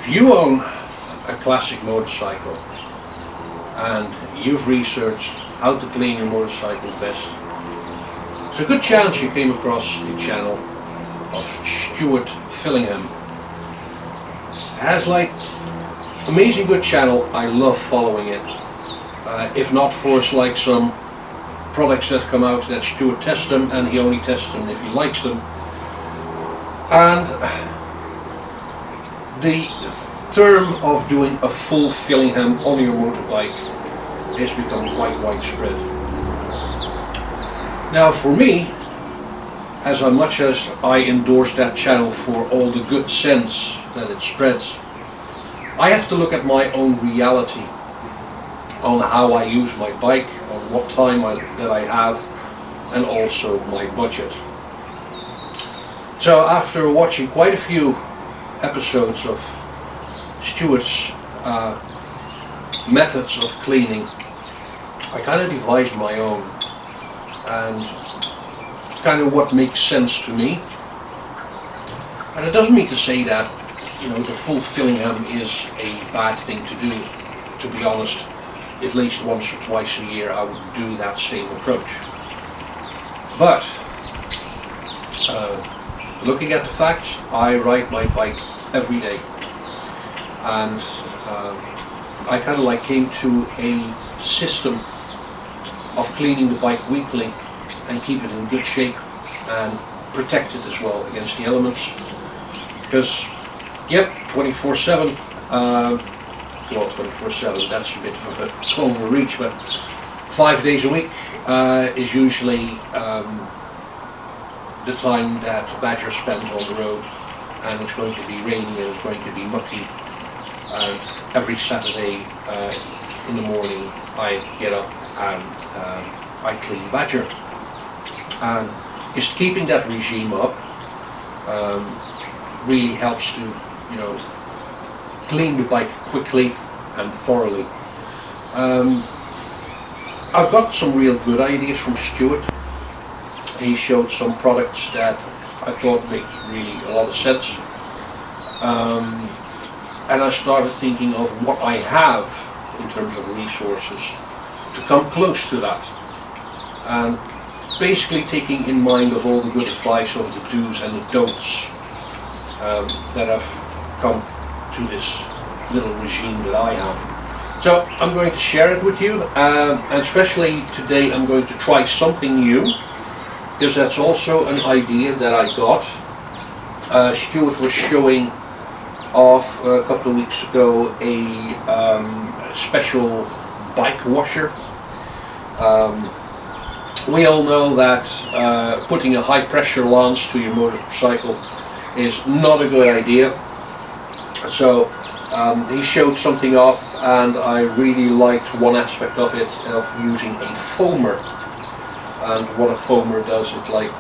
If you own a classic motorcycle and you've researched how to clean your motorcycle best, there's a good chance you came across the channel of Stuart Fillingham. It has like amazing good channel. I love following it. If not for like some products that come out that Stuart tests them, and he only tests them if he likes them. And the term of doing a full Fillingham on your motorbike has become quite widespread. Now for me, as much as I endorse that channel for all the good sense that it spreads, I have to look at my own reality on how I use my bike, on what time that I have, and also my budget. So after watching quite a few episodes of Stuart's methods of cleaning, I kind of devised my own, and kind of what makes sense to me. And it doesn't mean to say that, you know, the full Fillingham is a bad thing to do. To be honest, at least once or twice a year I would do that same approach. But looking at the facts, I ride my bike every day, and I kind of like came to a system of cleaning the bike weekly and keep it in good shape and protect it as well against the elements. Because, yep, 24/7, well, 24/7, that's a bit of an overreach, but 5 days a week is usually the time that Badger spends on the road, and it's going to be rainy and it's going to be mucky. And every Saturday in the morning I get up and I clean Badger. And just keeping that regime up really helps to, you know, clean the bike quickly and thoroughly. I've got some real good ideas from Stuart. He showed some products that I thought made really a lot of sense. And I started thinking of what I have in terms of resources to come close to that. And basically taking in mind of all the good advice of the do's and the don'ts that have come to this little regime that I have. So I'm going to share it with you, and especially today I'm going to try something new, because that's also an idea that I got. Stuart was showing off a couple of weeks ago a special bike washer. We all know that putting a high pressure lance to your motorcycle is not a good idea. So he showed something off, and I really liked one aspect of it, of using a foamer. And what a foamer does, it like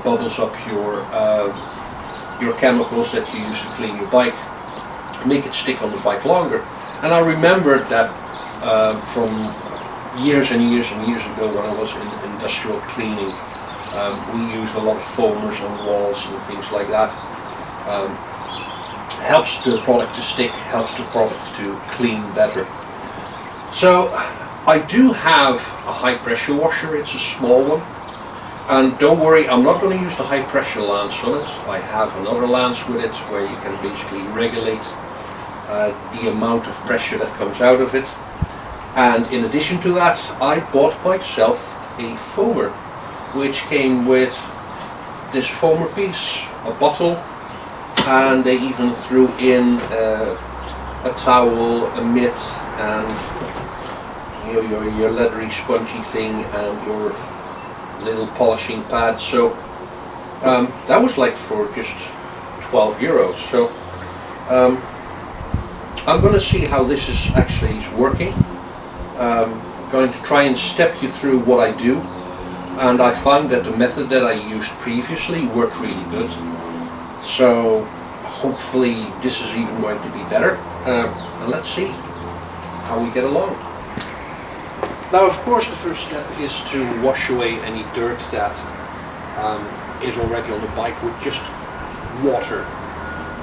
bubbles up your chemicals that you use to clean your bike, make it stick on the bike longer. And I remembered that from years and years and years ago when I was in industrial cleaning, we used a lot of foamers on walls and things like that. Helps the product to stick, helps the product to clean better. So I do have a high pressure washer. It's a small one, and don't worry, I'm not going to use the high pressure lance on it. I have another lance with it where you can basically regulate the amount of pressure that comes out of it. And in addition to that, I bought myself a foamer, which came with this foamer piece, a bottle, and they even threw in a towel, a mitt, and your leathery spongy thing, and your little polishing pad. So that was like for just 12 euros. So I'm going to see how this is actually working. Going to try and step you through what I do, and I found that the method that I used previously worked really good. So hopefully this is even going to be better, and let's see how we get along. Now, of course, the first step is to wash away any dirt that is already on the bike with just water.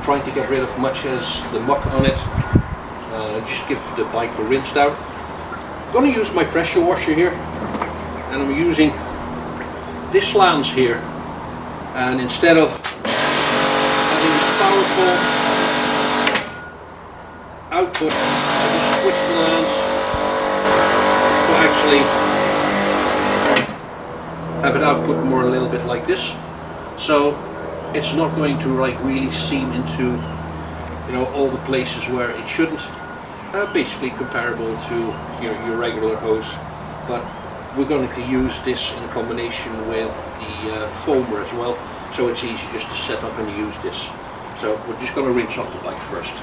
trying to get rid of much as the muck on it. Just give the bike a rinse down. I'm going to use my pressure washer here, and I'm using this lance here, and instead of having this powerful output, I just switch the lance to actually have an output more a little bit like this, so it's not going to like really seam into, you know, all the places where it shouldn't. Basically comparable to your regular hose, but we're going to use this in combination with the foamer as well, so it's easy just to set up and use this. So we're just going to rinse off the bike first.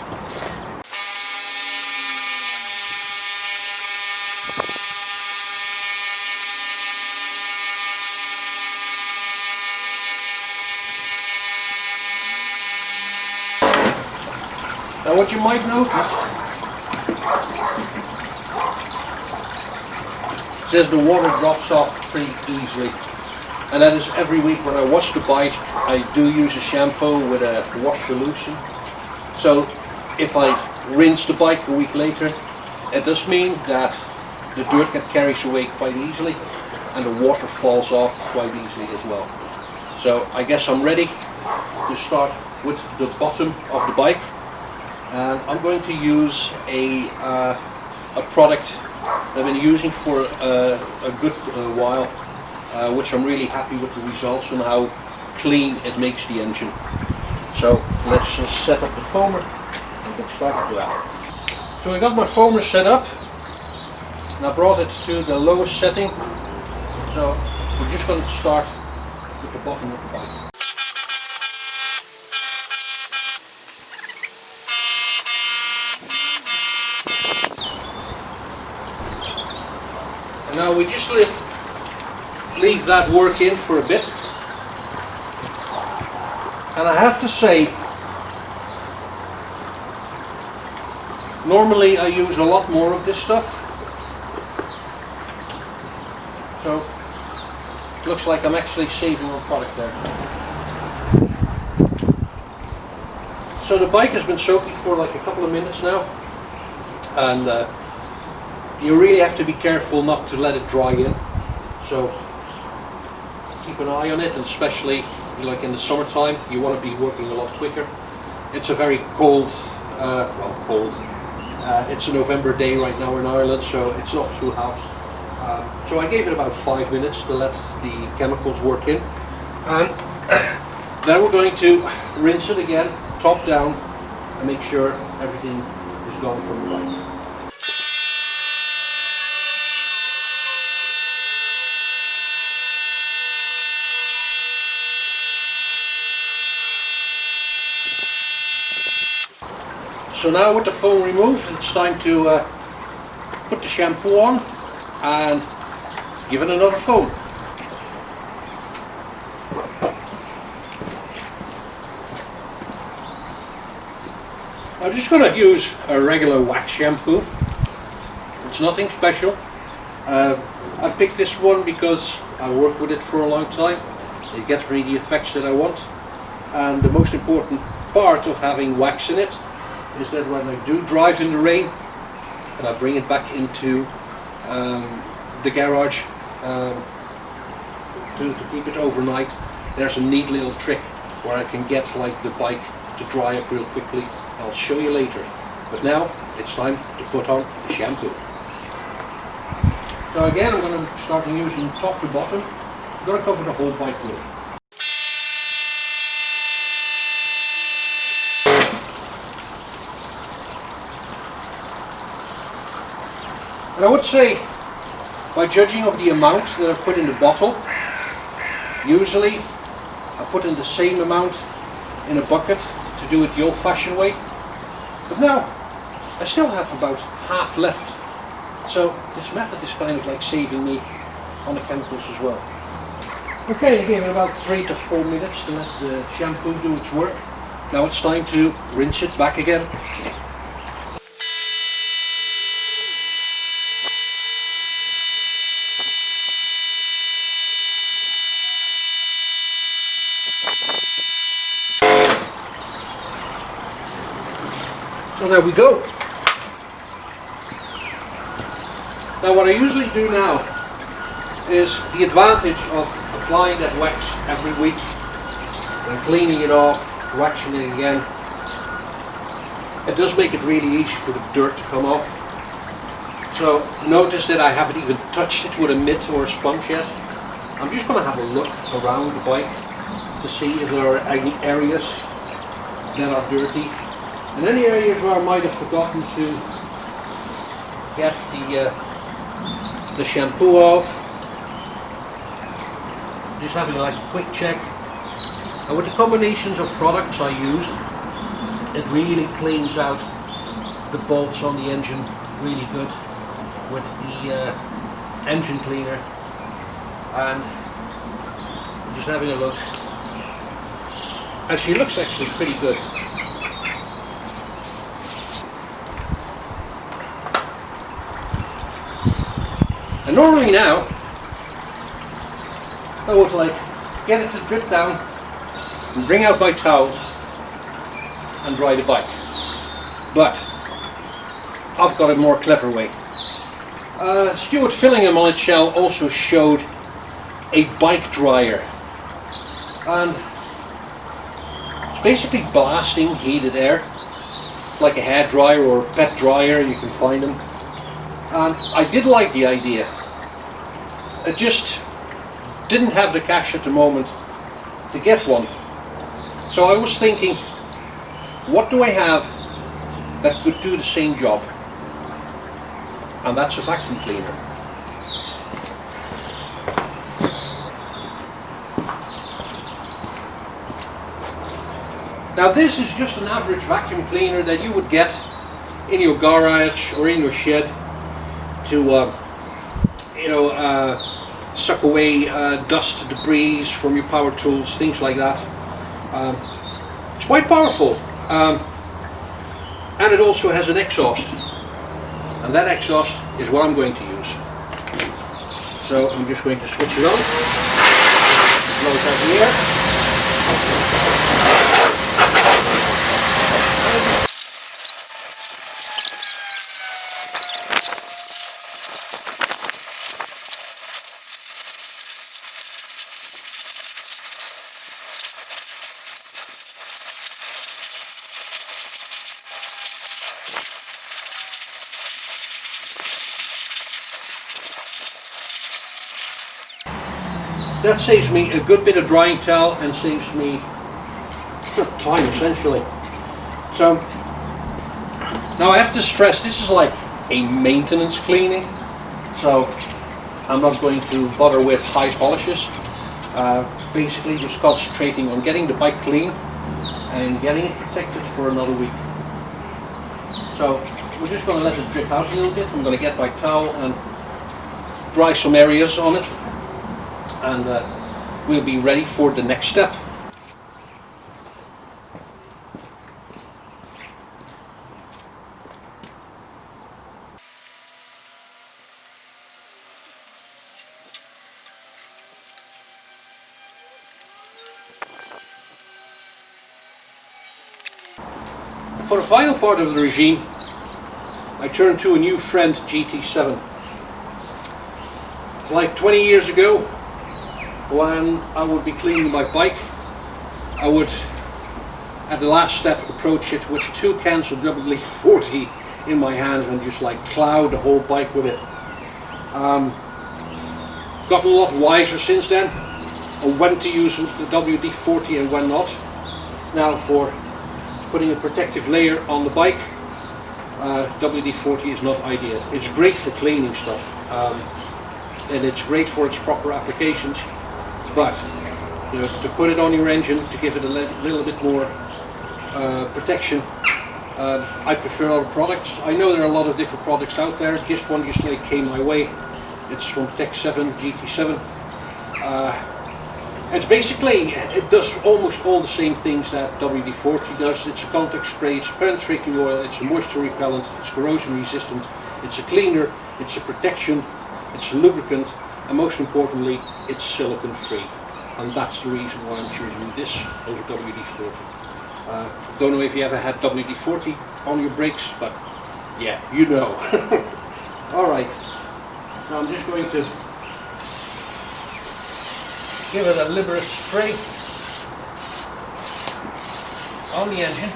Now what you might notice, it says the water drops off pretty easily, and that is every week when I wash the bike. I do use a shampoo with a wash solution, so if I rinse the bike a week later, it does mean that the dirt carries away quite easily and the water falls off quite easily as well. So I guess I'm ready to start with the bottom of the bike, and I'm going to use a product I've been using for a good while, which I'm really happy with the results and how clean it makes the engine. So let's just set up the foamer and get started with that. So I got my foamer set up and I brought it to the lowest setting. So we're just going to start with the bottom of the bike. And now we just leave that work in for a bit. And I have to say, normally I use a lot more of this stuff. So it looks like I'm actually saving on product there. So the bike has been soaking for like a couple of minutes now, and you really have to be careful not to let it dry in. So keep an eye on it, and especially like in the summertime, you want to be working a lot quicker. It's a very cold, it's a November day right now in Ireland, so it's not too hot. So I gave it about 5 minutes to let the chemicals work in, and then we're going to rinse it again, top down, and make sure everything is gone from the bike. So now with the foam removed, it's time to put the shampoo on and give it another foam. I'm just going to use a regular wax shampoo. It's nothing special. I picked this one because I work with it for a long time. It gets me the effects that I want. And the most important part of having wax in it is that when I do drive in the rain and I bring it back into the garage to keep it overnight, there's a neat little trick where I can get like the bike to dry up real quickly. I'll show you later. But now it's time to put on the shampoo. So again, I'm going to start using top to bottom. I'm going to cover the whole bike with it. And I would say, by judging of the amount that I've put in the bottle, usually I put in the same amount in a bucket to do it the old-fashioned way. But now I still have about half left. So this method is kind of like saving me on the chemicals as well. Okay, I gave it about 3 to 4 minutes to let the shampoo do its work. Now it's time to rinse it back again. So there we go. Now what I usually do now is the advantage of applying that wax every week and cleaning it off, waxing it again. It does make it really easy for the dirt to come off. So notice that I haven't even touched it with a mitt or a sponge yet. I'm just going to have a look around the bike to see if there are any areas that are dirty. And any areas where I might have forgotten to get the shampoo off. Just having like a quick check. And with the combinations of products I used, it really cleans out the bolts on the engine really good with the engine cleaner. And just having a look. And she looks actually pretty good. And normally now, I would like get it to drip down and bring out my towels and dry the bike. But I've got a more clever way. Stuart Fillingham on its shell also showed a bike dryer. And it's basically blasting heated air. It's like a hair dryer or a pet dryer, you can find them. And I did like the idea. I just didn't have the cash at the moment to get one. So I was thinking, what do I have that could do the same job? And that's a vacuum cleaner. Now this is just an average vacuum cleaner that you would get in your garage or in your shed to suck away dust, debris from your power tools, things like that. It's quite powerful, and it also has an exhaust, and that exhaust is what I'm going to use. So I'm just going to switch it on, blow it out the air. That saves me a good bit of drying towel and saves me time essentially. So now I have to stress, this is like a maintenance cleaning, so I'm not going to bother with high polishes. Basically just concentrating on getting the bike clean and getting it protected for another week. So we're just going to let it drip out a little bit. I'm going to get my towel and dry some areas on it, and we'll be ready for the next step. For the final part of the regime, I turn to a new friend, GT7. Like 20 years ago, when I would be cleaning my bike, I would, at the last step, approach it with 2 cans of WD-40 in my hands and just like cloud the whole bike with it. Gotten a lot wiser since then on when to use the WD-40 and when not. Now for putting a protective layer on the bike, WD-40 is not ideal. It's great for cleaning stuff, and it's great for its proper applications, but to put it on your engine, to give it a little bit more protection, I prefer other products. I know there are a lot of different products out there. This one just like came my way. It's from Tech 7, GT7. It's basically, it does almost all the same things that WD-40 does. It's a contact spray, it's a penetrating oil, it's a moisture repellent, it's corrosion resistant, it's a cleaner, it's a protection, it's a lubricant, and most importantly, it's silicone free. And that's the reason why I'm choosing this over WD-40. Don't know if you ever had WD-40 on your brakes, but yeah, you know. Alright, now I'm just going to give it a liberate spray on the engine.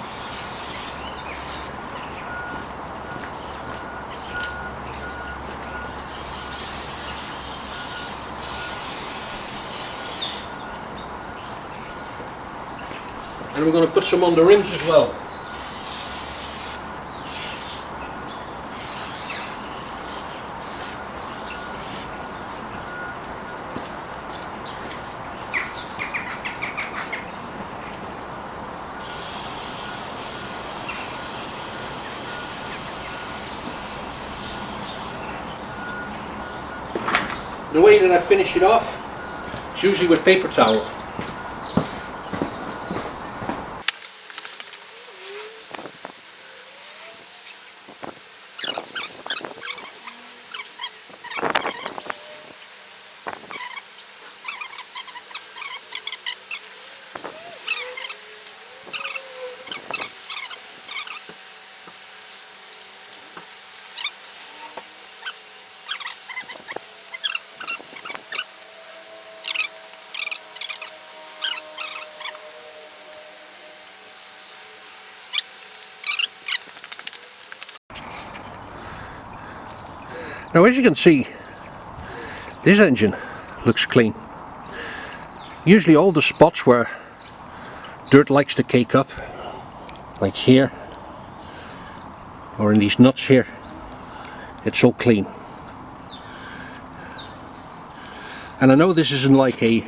And I'm going to put some on the rims as well. The way that I finish it off is usually with paper towel. Now, as you can see, this engine looks clean. Usually all the spots where dirt likes to cake up, like here, or in these nuts here, it's so clean. And I know this isn't like a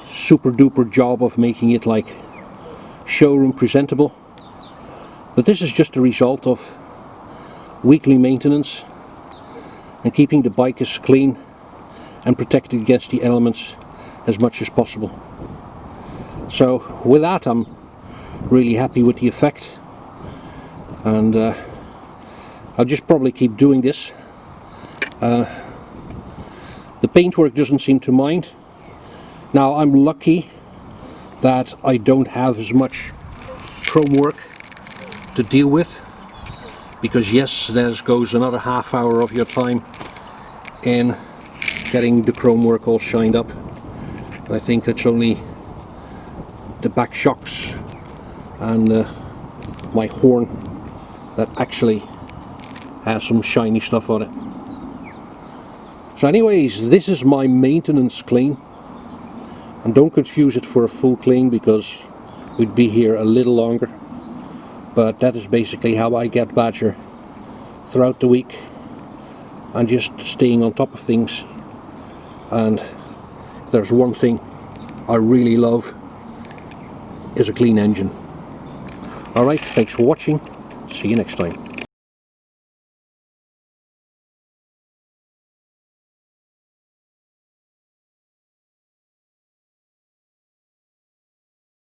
super duper job of making it like showroom presentable, but this is just a result of weekly maintenance and keeping the bike as clean and protected against the elements as much as possible. So with that, I'm really happy with the effect, and I'll just probably keep doing this. The paintwork doesn't seem to mind. Now, I'm lucky that I don't have as much chrome work to deal with, because yes, there goes another half hour of your time in getting the chrome work all shined up. I think it's only the back shocks and my horn that actually has some shiny stuff on it. So anyways, this is my maintenance clean, and don't confuse it for a full clean because we'd be here a little longer, but that is basically how I get Badger throughout the week, and just staying on top of things. And there's one thing I really love, is a clean engine. Alright, thanks for watching, see you next time.